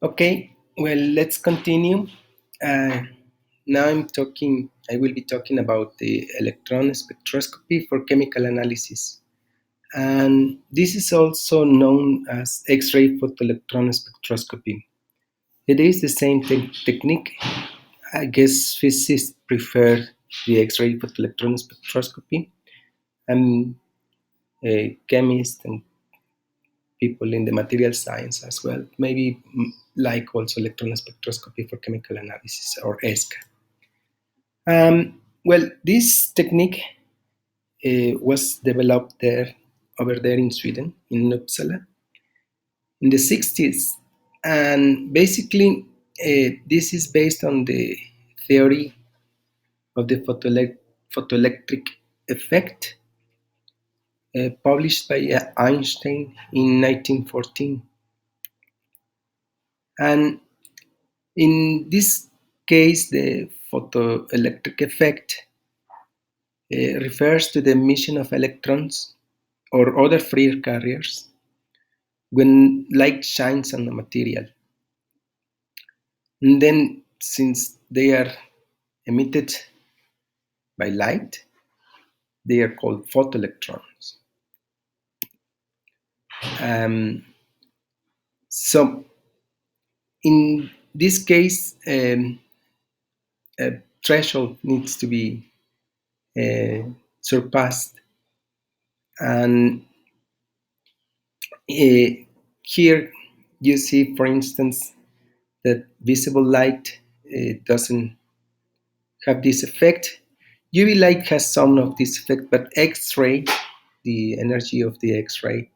Okay, well, let's continue. Uh, Now I will be talking about the electron spectroscopy for chemical analysis. And this is also known as X-ray photoelectron spectroscopy. It is the same technique. I guess physicists prefer the X-ray photoelectron spectroscopy. I'm a chemist and people in the material science as well, maybe like also electron spectroscopy for chemical analysis or ESCA. Well, this technique was developed over there in Sweden, in Uppsala, in the 60s. And basically, this is based on the theory of the photoelectric effect published by Einstein in 1914. And in this case, the photoelectric effect refers to the emission of electrons or other free carriers when light shines on a material. And then, since they are emitted by light, they are called photoelectrons. Um, so, in this case, a threshold needs to be surpassed. And here you see, for instance, that visible light doesn't have this effect. UV light has some of this effect, but X-ray, the energy of the X-ray,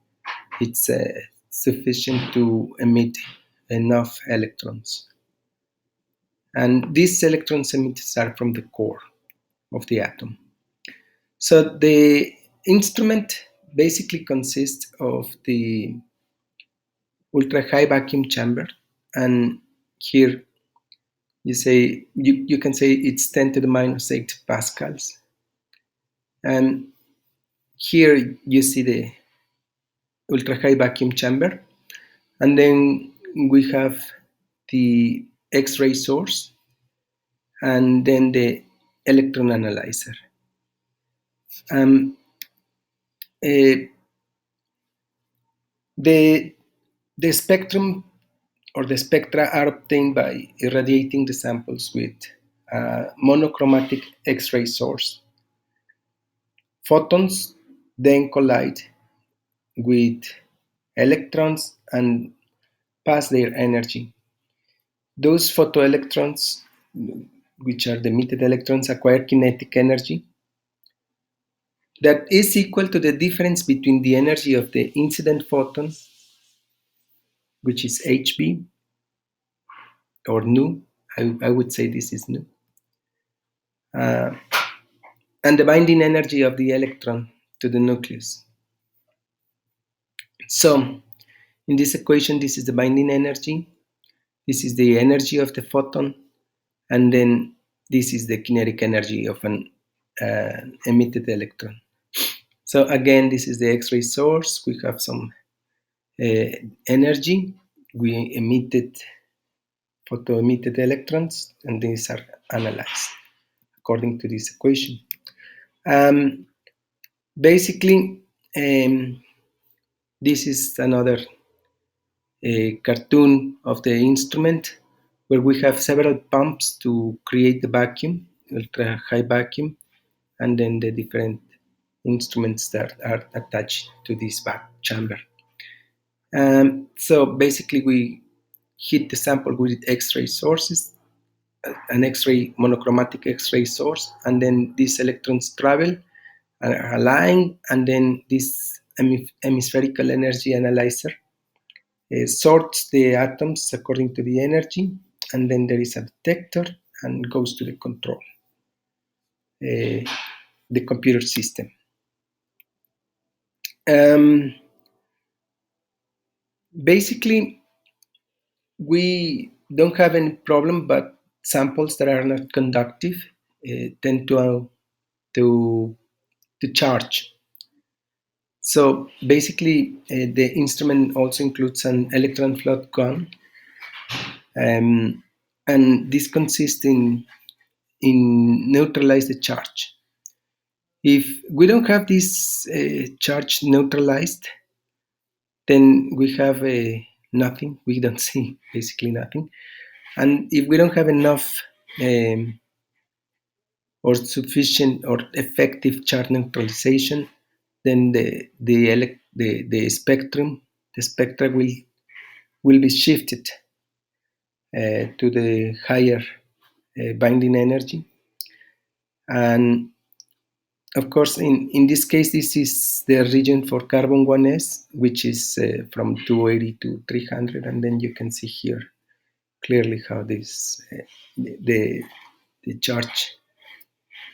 it's sufficient to emit enough electrons. And these electrons emitted are from the core of the atom. So the instrument basically consists of the ultra high vacuum chamber, and here you can say it's 10 to the minus 8 pascals. And here you see the ultra high vacuum chamber, and then we have the X-ray source, and then the electron analyzer. Um, uh, the the spectrum or the spectra are obtained by irradiating the samples with a monochromatic X-ray source. Photons then collide with electrons and pass their energy. Those photoelectrons, which are the emitted electrons, acquire kinetic energy that is equal to the difference between the energy of the incident photon, which is Hb, or nu. I would say this is nu, uh, and the binding energy of the electron to the nucleus. So, in this equation, this is the binding energy, this is the energy of the photon, and then this is the kinetic energy of an emitted electron. So again, this is the X-ray source. We have some energy. We photo-emitted electrons, and these are analyzed according to this equation. Basically, this is another cartoon of the instrument where we have several pumps to create the vacuum, ultra high vacuum, and then the different instruments that are attached to this back chamber. So basically, we hit the sample with X-ray sources, an X-ray monochromatic X-ray source, and then these electrons travel and are aligned, and then this hemispherical energy analyzer sorts the atoms according to the energy, and then there is a detector and goes to the control, the computer system. Basically, we don't have any problem, but samples that are not conductive tend to charge. So basically, the instrument also includes an electron flood gun um, and this consists in neutralize the charge. If we don't have this charge neutralized, then we have nothing. We don't see basically nothing. And if we don't have enough or sufficient or effective charge neutralization, then the spectrum, the spectra will be shifted to the higher binding energy. And of course, in this case, this is the region for carbon 1s, which is from 280 to 300. And then you can see here clearly how this the, the charge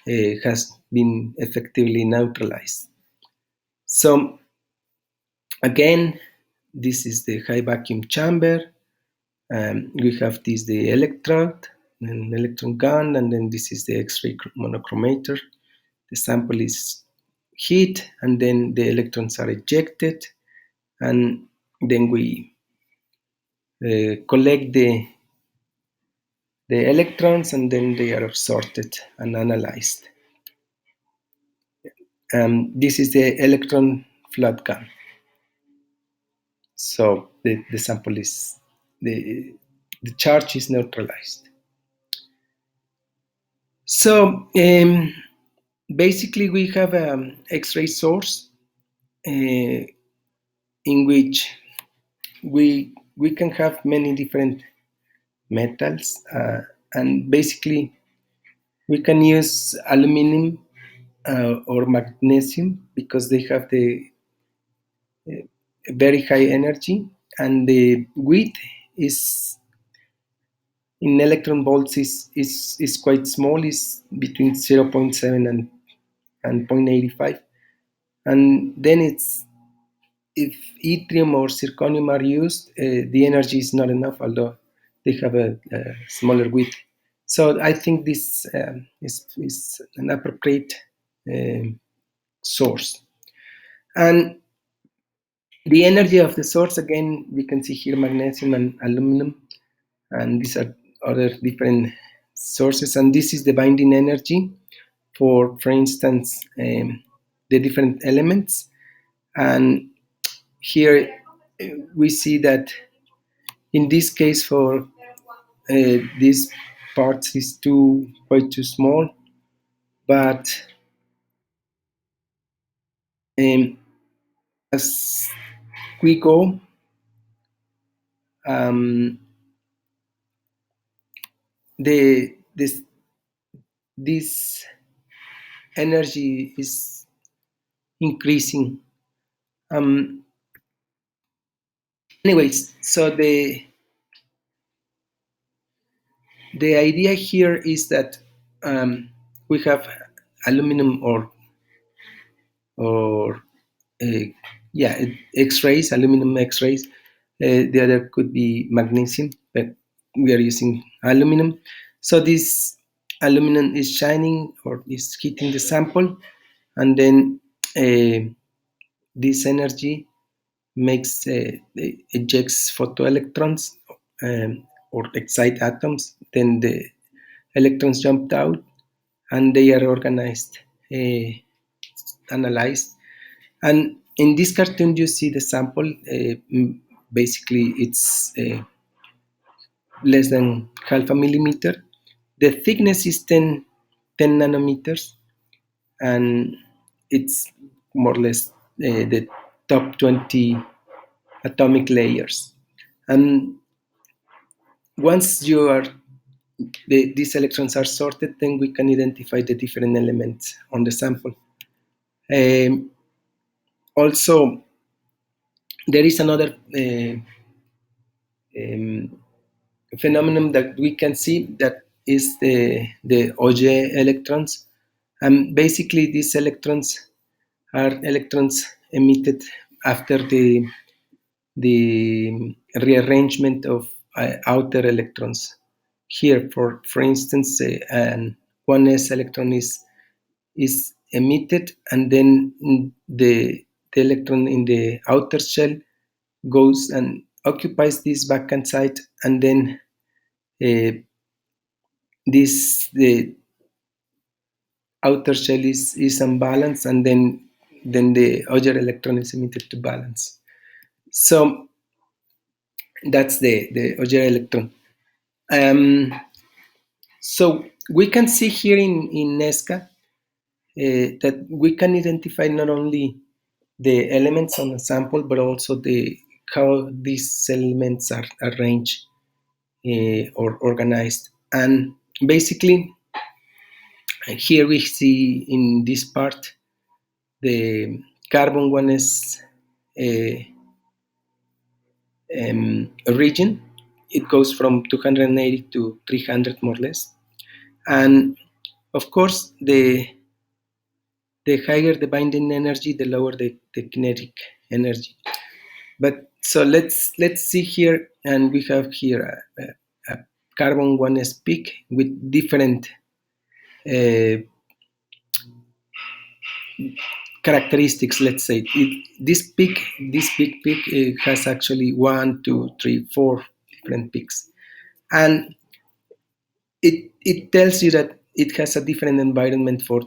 has been effectively neutralized. So again, this is the high vacuum chamber. We have this the electrode, an electron gun, and then this is the X-ray monochromator. The sample is heat, and then the electrons are ejected, and then we collect the electrons, and then they are sorted and analyzed. This is the electron flood gun. So the sample is the charge is neutralized. So basically, we have an X-ray source in which we can have many different metals, and basically we can use aluminum or magnesium because they have the very high energy, and the width is in electron volts is quite small, is between 0.7 and 0.85. And then it's if yttrium or zirconium are used, the energy is not enough, although they have a smaller width. So I think this is an appropriate source. And the energy of the source, again, we can see here magnesium and aluminum, and these are other different sources. And this is the binding energy for instance, the different elements. And here we see that in this case, for these parts is quite too small, but as we go, this energy is increasing. Anyways, so the idea here is that we have aluminum or X-rays, aluminum X-rays. The other could be magnesium, but we are using aluminum. So this aluminum is shining or is hitting the sample, and then this energy makes ejects photoelectrons or excite atoms. Then the electrons jumped out, and they are organized, analyzed. And in this cartoon, you see the sample. Basically, it's less than half a millimeter. The thickness is 10 nanometers, and it's more or less the top 20 atomic layers. And once these electrons are sorted, then we can identify the different elements on the sample. Also, there is another phenomenon that we can see, that is the Auger electrons. And basically, these electrons are electrons emitted after the rearrangement of outer electrons. Here, for instance, an 1s electron is emitted, and then the electron in the outer shell goes and occupies this vacant site, and then this the outer shell is unbalanced, and then the other electron is emitted to balance. So that's the other electron. So we can see here in NESCA that we can identify not only the elements on a sample, but also how these elements are arranged or organized. And basically, here we see in this part the carbon 1s region. It goes from 280 to 300 more or less. And of course, the higher the binding energy, the lower the kinetic energy. But so let's see here, and we have here a carbon 1s peak with different characteristics. Let's say this big peak has actually 1, 2, 3, 4 different peaks, and it tells you that it has a different environment for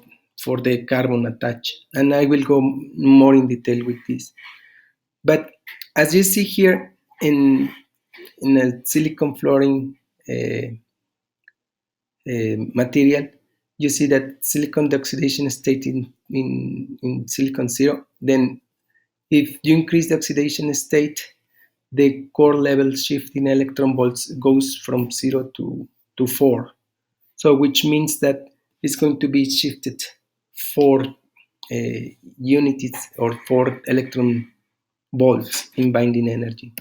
the carbon attached, and I will go more in detail with this. But as you see here in a silicon fluorine material, you see that silicon oxidation state in silicon 0. Then if you increase the oxidation state, the core level shift in electron volts goes from 0 to 4. So which means that it's going to be shifted 4 units or 4 electron volts in binding energy.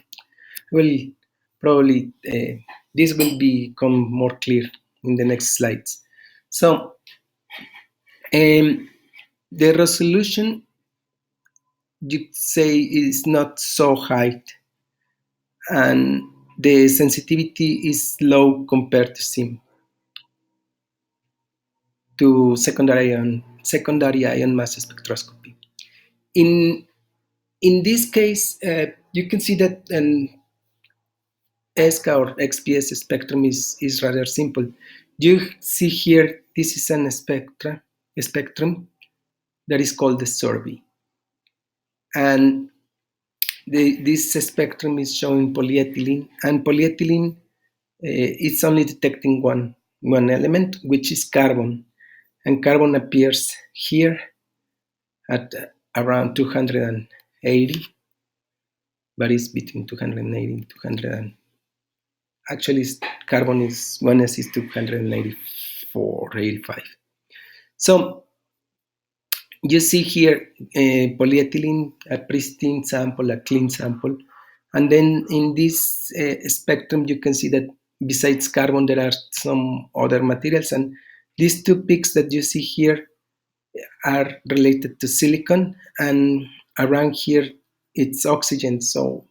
Well, probably this will become more clear in the next slides. So the resolution, you say, is not so high, and the sensitivity is low compared to SIM, to secondary ion mass spectroscopy. In this case, you can see that an ESCA or XPS spectrum is rather simple. You see here, this is a spectrum that is called the Survey. And this spectrum is showing polyethylene, and polyethylene it's only detecting one element, which is carbon. And carbon appears here at around 280, but it's between 280 and 200. Actually, carbon is 1s is 284, 85. So you see here polyethylene, a pristine sample, a clean sample. And then in this spectrum, you can see that besides carbon, there are some other materials. And these two peaks that you see here are related to silicon. And around here, it's oxygen. So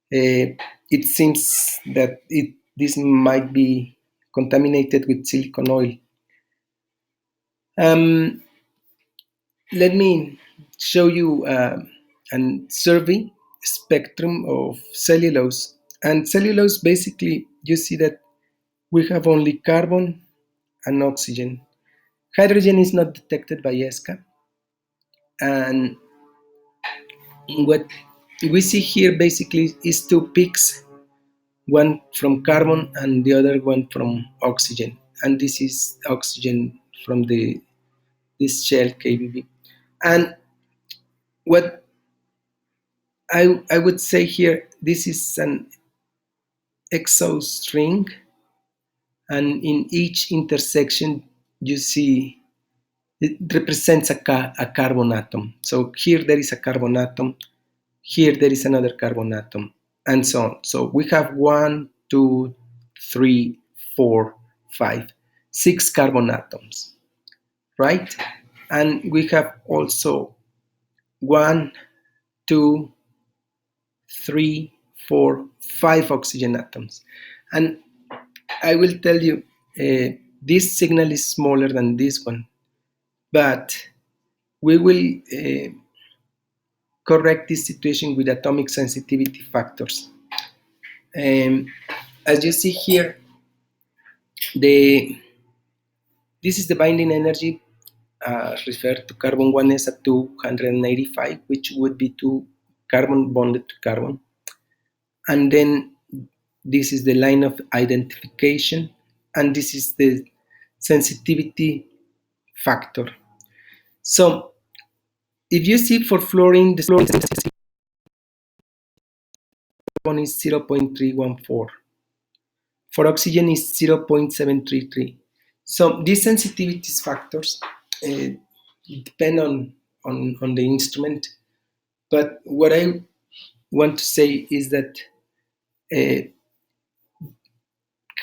it seems that this might be contaminated with silicon oil. Let me show you a survey spectrum of cellulose. And cellulose, basically, you see that we have only carbon and oxygen. Hydrogen is not detected by ESCA. And what we see here basically is two peaks, one from carbon and the other one from oxygen. And this is oxygen from this shell KBB. And what I would say here, this is an exhaust ring, and in each intersection you see it represents a carbon atom. So here there is a carbon atom, here there is another carbon atom, and so on. So we have 1, 2, 3, 4, 5, 6 carbon atoms, right? And we have also 1, 2, 3, 4, 5 oxygen atoms. And I will tell you, this signal is smaller than this one, but we will correct this situation with atomic sensitivity factors. As you see here, The This is the binding energy referred to carbon 1s at 285, which would be two carbon bonded to carbon. And then this is the line of identification, and this is the sensitivity factor. So if you see for fluorine, the fluorine sensitivity is 0.314. For oxygen is 0.733. So these sensitivity factors uh, depend on the instrument. But what I want to say is that uh,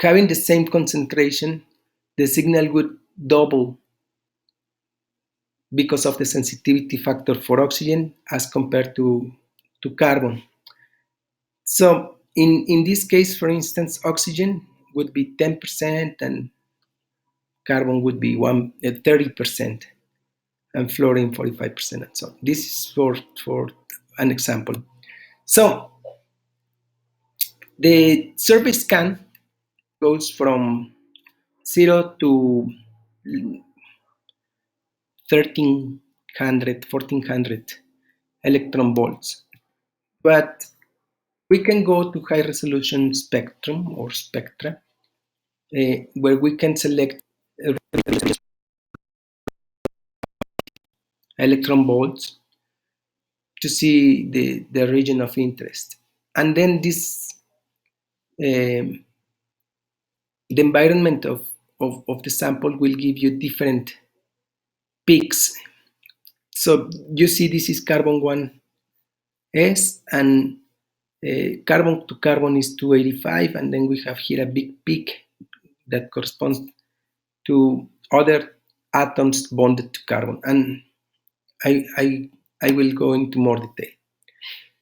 having the same concentration, the signal would double because of the sensitivity factor for oxygen as compared to carbon. So in this case, for instance, oxygen would be 10% and carbon would be 30% and fluorine 45%. And so this is for an example. So the survey scan goes from 0 to 1300, 1400 electron volts. But we can go to high resolution spectrum or spectra, where we can select electron volts to see the region of interest. And then um, the environment of the sample will give you different peaks. So you see this is carbon 1s and carbon to carbon is 285, and then we have here a big peak that corresponds to other atoms bonded to carbon. And I will go into more detail.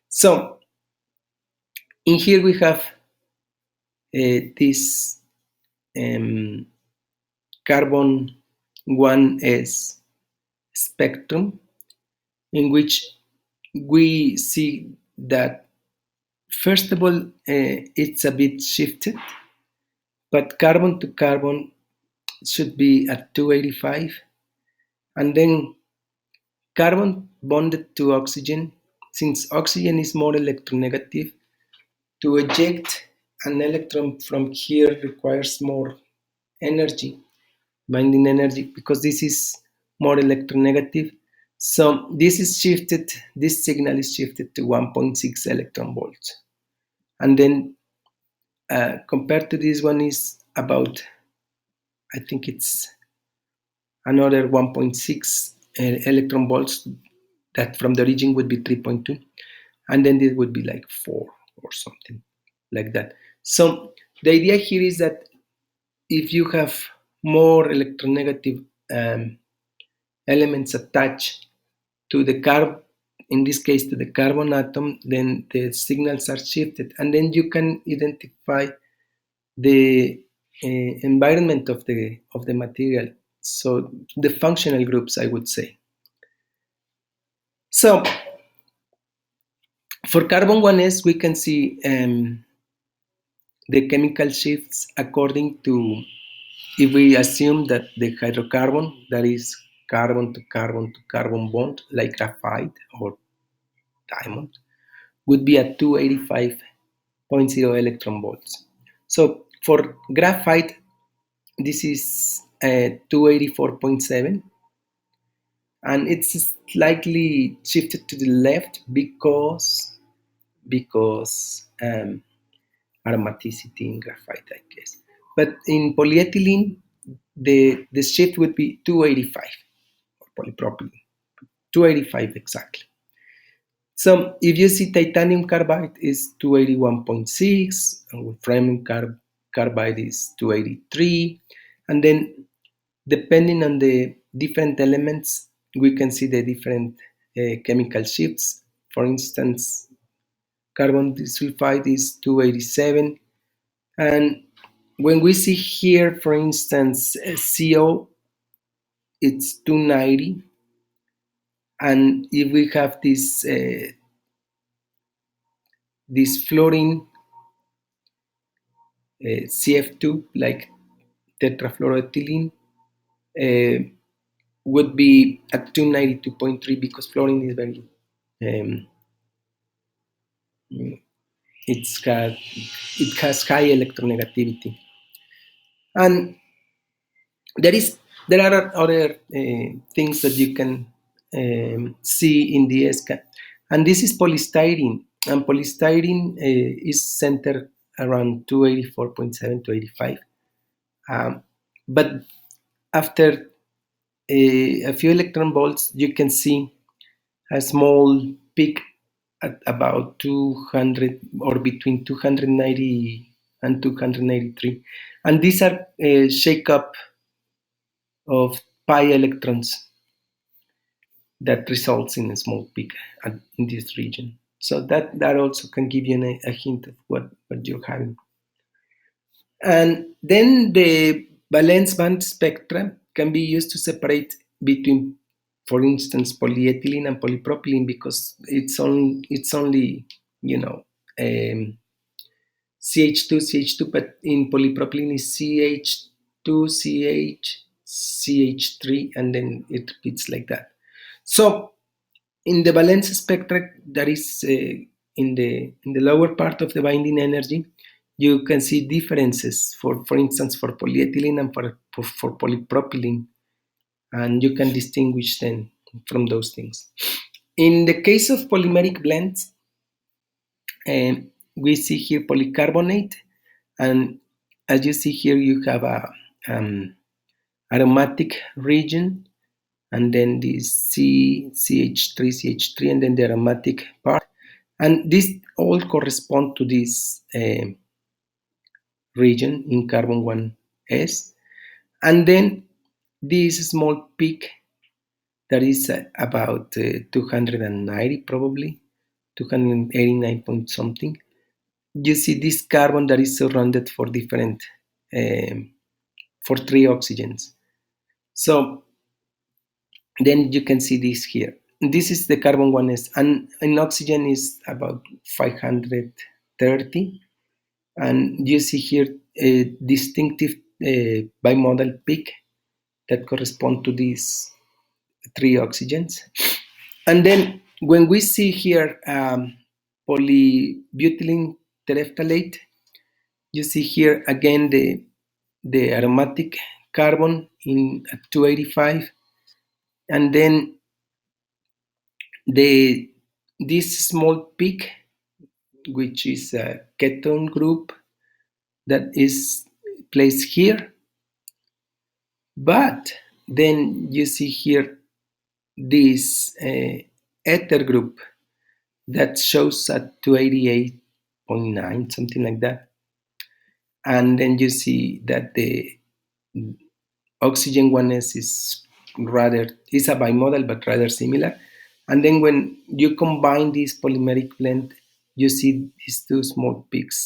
So in here we have this um, carbon 1s spectrum in which we see that first of all it's a bit shifted, but carbon to carbon should be at 285, and then carbon bonded to oxygen, since oxygen is more electronegative, to eject an electron from here requires more energy, binding energy, because this is more electronegative. So this signal is shifted to 1.6 electron volts. And then compared to this one is about, I think it's another 1.6 electron volts, that from the origin would be 3.2, and then this would be like 4 or something like that. So the idea here is that if you have more electronegative elements attached to the in this case to the carbon atom, then the signals are shifted, and then you can identify the environment of the material. So the functional groups, I would say. So for carbon 1s, we can see the chemical shifts according to, if we assume that the hydrocarbon, that is carbon to carbon bond, like graphite or diamond, would be at 285.0 electron volts. So for graphite, this is 284.7, and it's slightly shifted to the left because aromaticity in graphite, I guess. But in polyethylene, the shift would be 285, or polypropylene, 285 exactly. So if you see titanium carbide is 281.6, and wolframium carbide is 283, and then depending on the different elements, we can see the different chemical shifts. For instance, carbon sulfide is 287, and when we see here, for instance, CO, it's 290, and if we have this fluorine CF2, like tetrafluoroethylene would be at 292.3 because fluorine is very um, it has high electronegativity, and there are other things that you can see in the ESCA, and this is polystyrene, and polystyrene is centered around 284.7 to 85, but after a few electron volts, you can see a small peak at about 200 or between 290 and 293. And these are a shake-up of pi electrons that results in a small peak in this region. So that also can give you a hint of what you're having. And then the valence band spectra can be used to separate between, for instance, polyethylene and polypropylene, because it's only CH2 CH2, but in polypropylene is CH2 CH CH3, and then it repeats like that. So in the valence spectra, that is in the lower part of the binding energy, you can see differences for instance, for polyethylene and for polypropylene, and you can distinguish them from those things. In the case of polymeric blends, we see here polycarbonate, and as you see here, you have a aromatic region, and then this CH3, CH3, and then the aromatic part. And this all correspond to this region in carbon 1s. And then this small peak that is about 290, probably 289 point something. You see this carbon that is surrounded for different, for 3 oxygens. So then you can see this here. This is the carbon 1s, and in oxygen is about 530. And you see here a distinctive bimodal peak that correspond to these 3 oxygens. And then when we see here polybutylene terephthalate, you see here again the aromatic carbon in at 285, and then this small peak, which is a ketone group that is placed here. But then you see here this ether group that shows at 288.9, something like that. And then you see that the oxygen 1s is a bimodal, but rather similar. And then when you combine this polymeric blend, you see these 2 small peaks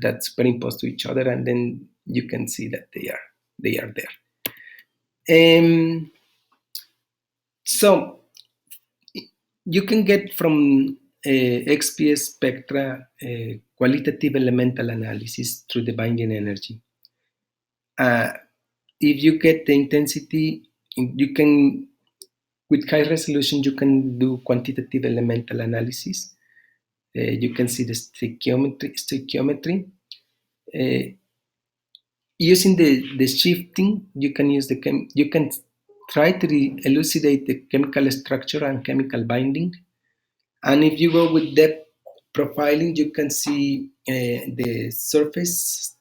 that superimpose to each other, and then you can see that they are there. So you can get from XPS spectra qualitative elemental analysis through the binding energy. If you get the intensity, you can, with high resolution, you can do quantitative elemental analysis. You can see the stoichiometry. Using the shifting, you can use you can try to elucidate the chemical structure and chemical binding. And if you go with depth profiling, you can see the surface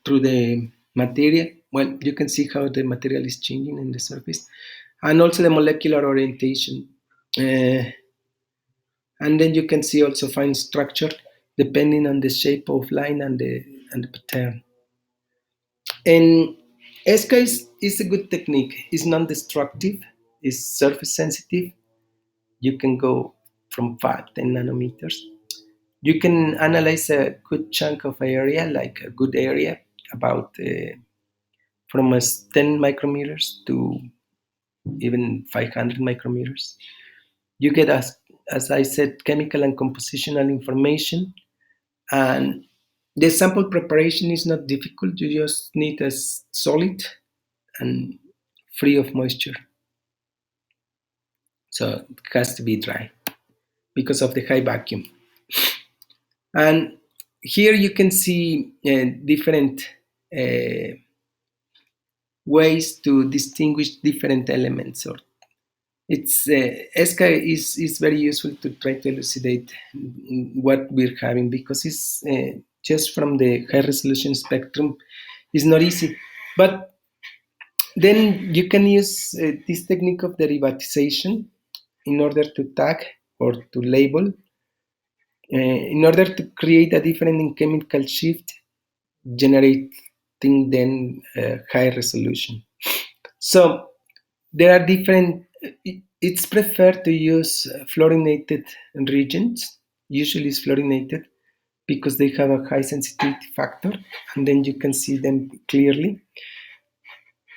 through the material. Well, you can see how the material is changing in the surface, and also the molecular orientation. And then you can see also fine structure depending on the shape of line and the pattern. And ESCA is a good technique. It's non-destructive. It's surface sensitive. You can go from 5-10 nanometers. You can analyze a good chunk of area, like a good area, about from 10 micrometers to even 500 micrometers. You get, as I said, chemical and compositional information, and The sample preparation is not difficult. You just need a solid and free of moisture. So it has to be dry because of the high vacuum. And here you can see different uh, ways to distinguish different elements. Or it's ESCA is very useful to try to elucidate what we're having, because it's just from the high resolution spectrum is not easy. But then you can use this technique of derivatization in order to tag or to label, in order to create a different chemical shift, generating then high resolution. So there are different. It's preferred to use fluorinated regions. Usually, it's fluorinated because they have a high sensitivity factor, and then you can see them clearly.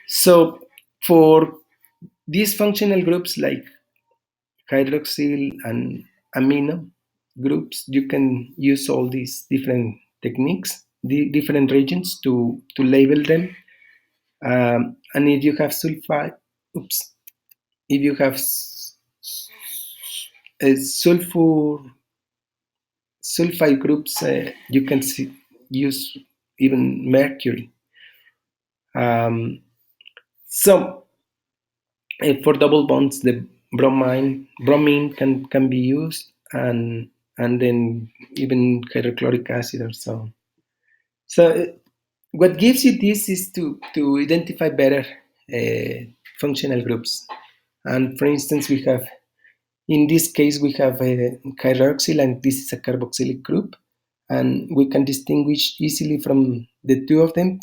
So for these functional groups like hydroxyl and amino groups, you can use all these different techniques, the different regions to label them. And if you have if you have sulfide groups, you can use even mercury. Um, so for double bonds, the bromine can be used, and then even hydrochloric acid or so on. So what gives you this is to identify better functional groups. And for instance, we have, in this case, we have a hydroxyl, and this is a carboxylic group, and we can distinguish easily from the two of them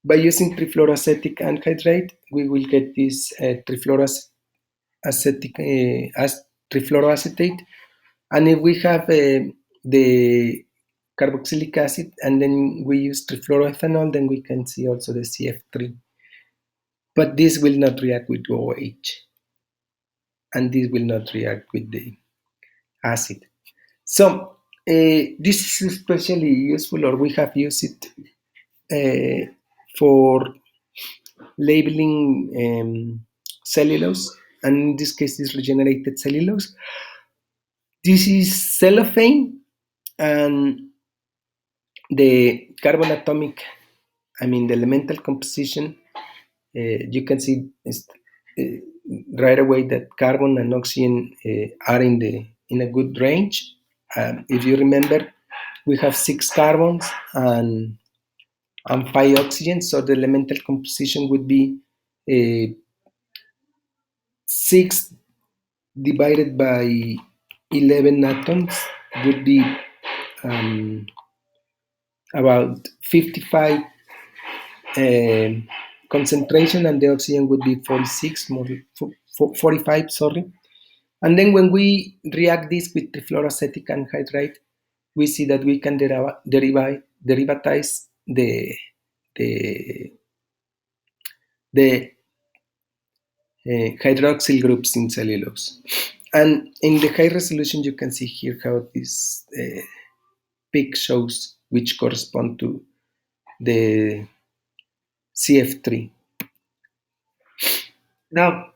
by using trifluoroacetic anhydride. We will get this trifluoroacetate, and if we have the carboxylic acid and then we use trifluoroethanol, then we can see also the CF3. But this will not react with OH, and this will not react with the acid. So this is especially useful, or we have used it for labeling cellulose, and in this case, is regenerated cellulose. This is cellophane, and the carbon atomic, the elemental composition, you can see uh, right away that carbon and oxygen are in a good range. If you remember, we have 6 carbons and 5 oxygens, so the elemental composition would be 6 divided by 11 atoms would be about 55 concentration, and the oxygen would be 46, 45, sorry. And then when we react this with trifluoroacetic anhydride, we see that we can derivatize the the hydroxyl groups in cellulose. And in the high resolution, you can see here how this peak shows, which correspond to the CF3. Now,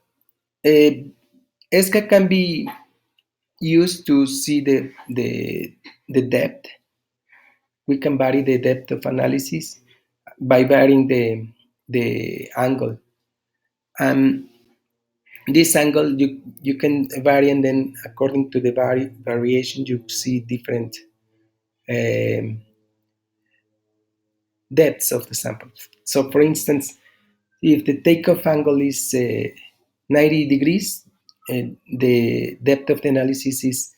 ESCA can be used to see the depth. We can vary the depth of analysis by varying the angle. This angle you can vary, and then according to the variation, you see different um, depths of the sample. So, for instance, if the takeoff angle is 90 degrees, the depth of the analysis is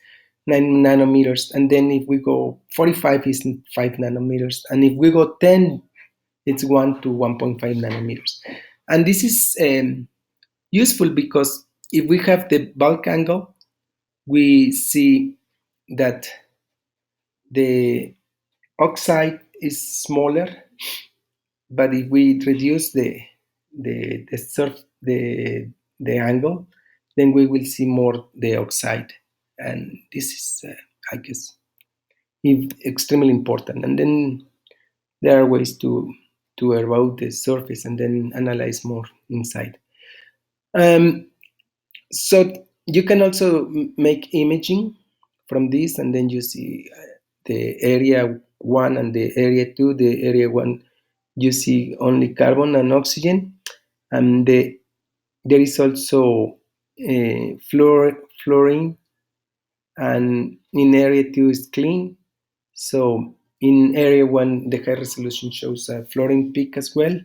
9 nanometers, and then if we go 45 is 5 nanometers, and if we go 10, it's 1 to 1.5 nanometers. And this is useful because if we have the bulk angle, we see that the oxide is smaller, but if we reduce the angle, then we will see more the oxide, and this is, I guess, if extremely important. And then there are ways to erode the surface and then analyze more inside. Um, so you can also make imaging from this, and then you see the area one and the area two. The area one, you see only carbon and oxygen, and there is also fluorine, and in area two is clean. So in area one, the high resolution shows a fluorine peak as well,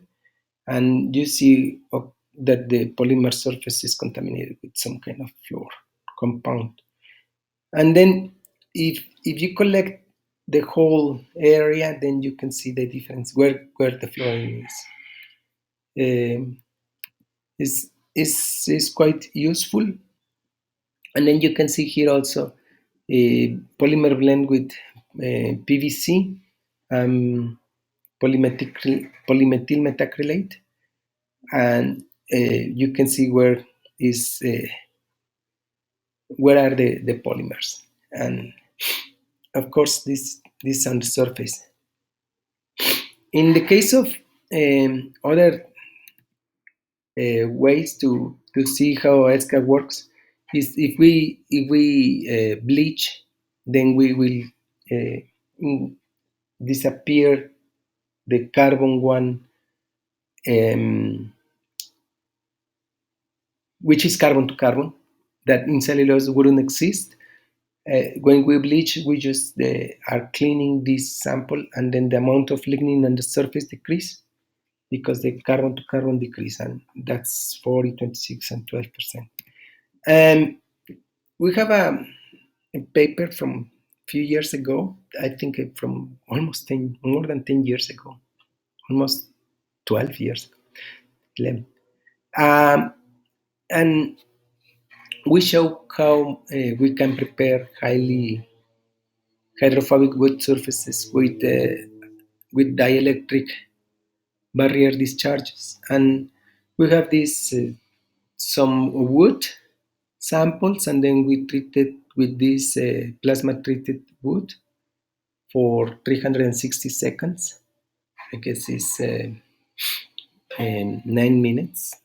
and you see that the polymer surface is contaminated with some kind of fluor compound. And then if you collect the whole area, then you can see the difference where the fluorine is. Is quite useful. And then you can see here also a polymer blend with PVC, polymethyl methacrylate, and you can see where are the polymers, and of course this on the surface. In the case of other ways to see how ESCA works is if we bleach, then we will disappear the carbon one, um, which is carbon to carbon, that in cellulose wouldn't exist. When we bleach, we just are cleaning this sample, and then the amount of lignin on the surface decrease because the carbon to carbon decrease, and that's 40, 26, and 12%. Um, we have a paper from a few years ago, I think from almost 10, more than 10 years ago, almost 12 years ago, 11. And we show how we can prepare highly hydrophobic wood surfaces with dielectric barrier discharges. And we have this some wood samples, and then we treat it with this plasma treated wood for 360 seconds. I guess it's 9 minutes.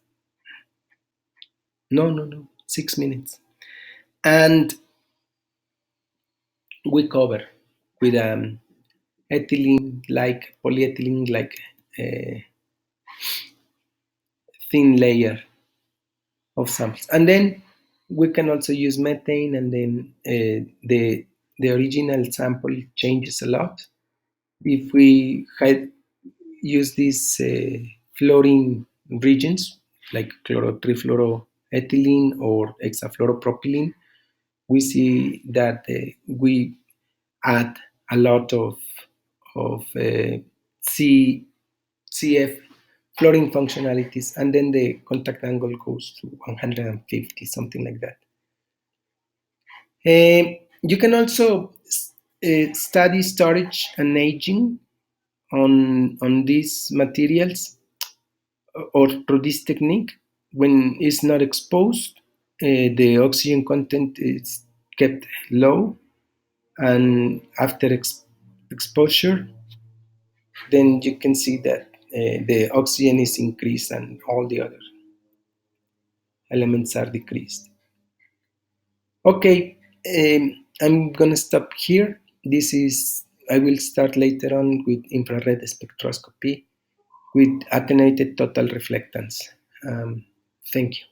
No, 6 minutes. And we cover with ethylene like polyethylene like thin layer of samples. And then we can also use methane, and then the original sample changes a lot. If we had use these fluorine regions like chloro-trifluoroethylene or hexafluoropropylene, we see that we add a lot of CF fluorine functionalities, and then the contact angle goes to 150, something like that. You can also study storage and aging on these materials or through this technique. When it's not exposed, the oxygen content is kept low, and after exposure, then you can see that the oxygen is increased and all the other elements are decreased. Okay, I'm gonna stop here. I will start later on with infrared spectroscopy with attenuated total reflectance. Thank you.